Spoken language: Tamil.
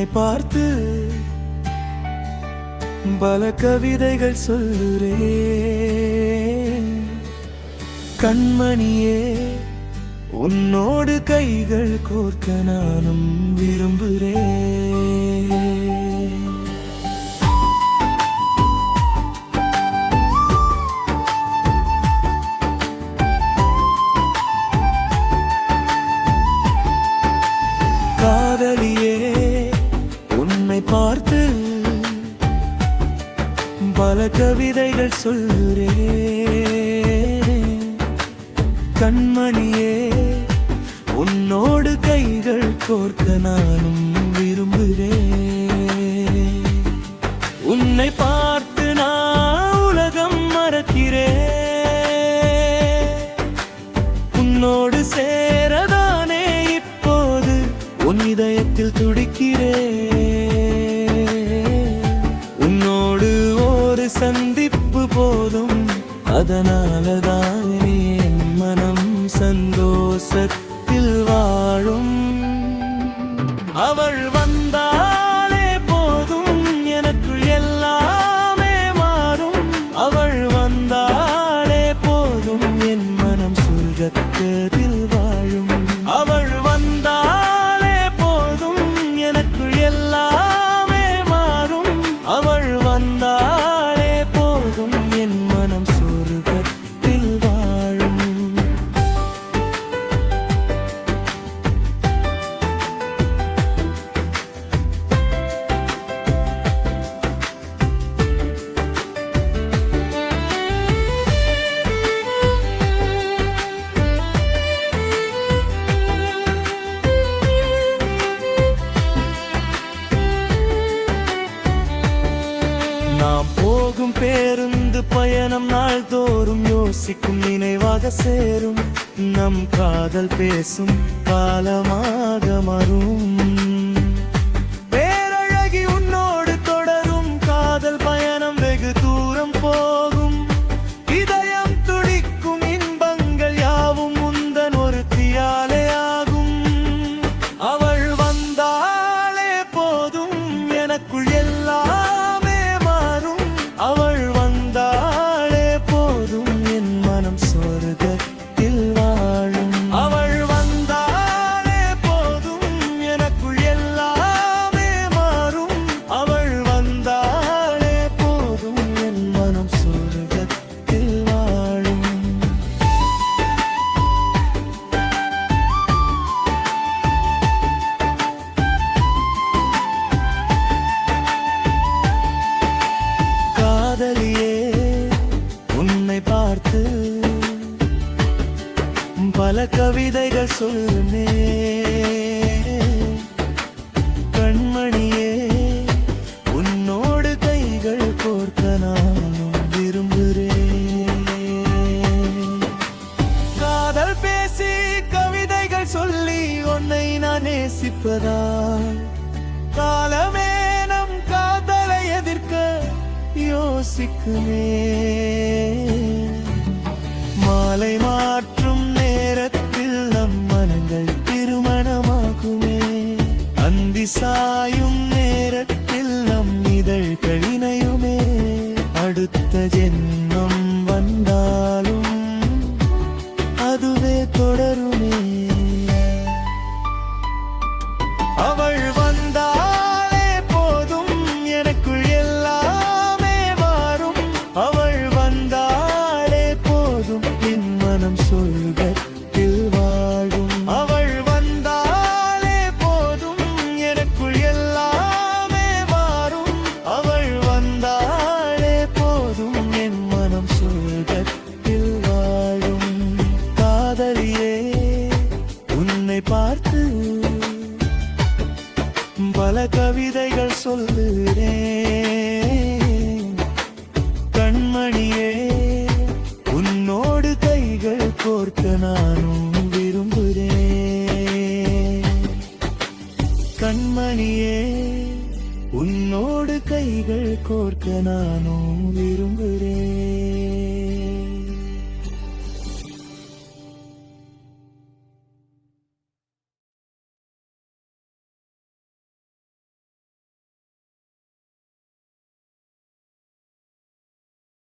உன்னை பார்த்து பல கவிதைகள் சொல்லுறேன். கண்மணியே, உன்னோடு கைகள் கோர்க்க நானும் விரும்புகிறேன். காதலியே, உன்னை பார்த்து பல கவிதைகள் சொல்லுறேன். கண்மணியே, உன்னோடு கைகள் கோர்க்க நானும் விரும்புகிறேன். உன்னை பார்த்து நான் உலகம் மறக்கிறேன். உன்னோடு சேரதானே இப்போது உன் இதயத்தில் துடிக்கிறேன். உன்னோடு ஒரு சந்திப்பு போதும், அதனாலதான் என் மனம் சந்தோஷத்தில் வாழும். அவள் வந்தாலே போதும், எனக்குள் எல்லாமே மாறும். அவள் வந்தாலே போதும், என் மனம் சொர்க்கத்தில் வாழும். அவள் வந்தாலே போதும், எனக்குள் எல்லாமே மாறும். அவள் வந்தாலே போதும், என் மனம் சொர்க்கத்தில் வாழும். நாம் போகும் பேருந்து பயணம் நாள்தோறும் யோசிக்கும் நினைவாக சேரும். நம் காதல் பேசும் காலமாக மாறும். பேரழகி, உன்னோடு தொடரும் காதல் பயணம் வெகு தூரம் போகும். இதயம் துடிக்கும், இன்பங்கள் யாவும் முந்தன் ஒரு தியாலே ஆகும். அவள் வந்தாலே போதும், எனக்குள் எல்லாமே மாறும். அவள் வந்தாலே போதும், என் மனம் சொர்க்கத்தில் வாழும். அவள் வந்தாலே போதும், எனக்குள் எல்லாமே மாறும். அவள் வந்தாலே போதும், என் மனம் சொர்க்கத்தில் வாழும். காதலியே, உன்னை பார்த்து பல கவிதைகள் சொல்லுனேன். கண்மணியே, உன்னோடு கைகள் கோர்க்க நானும் விரும்புகிறேன். காதல் பேசி கவிதைகள் சொல்லி உன்னை நான் நேசிப்பதால் காலமே நம் காதலை எதிர்க்க யோசிக்குமே. மாலை மாற்றும் நேரத்தில் நம் மனங்கள் திருமணமாகுமே. அந்தி சாயும் நேரத்தில் நம் இதழ்கள் இணையுமே. அடுத்த ஜென்மம் வந்தாலும் அதுவே தொடருமே. அவள் வந்தாலே போதும், எனக்குள் எல்லாமே மாறும். அவள் வந்தாலே போதும், என் மனம் சொர்க்கத்தில் வாழும். அவள் வந்தாலே போதும், எனக்குள் எல்லாமே மாறும். அவள் வந்தாலே போதும், என் மனம் சொர்க்கத்தில் வாழும். காதலியே, உன்னை பார்த்து பல கவிதைகள் சொல்லுறேன். கண்மணியே, உன்னோடு கைகள் கோர்க்க நானும் விரும்புகிறேன். கண்மணியே, உன்னோடு கைகள் கோர்க்க நானும் விரும்புகிறேன்.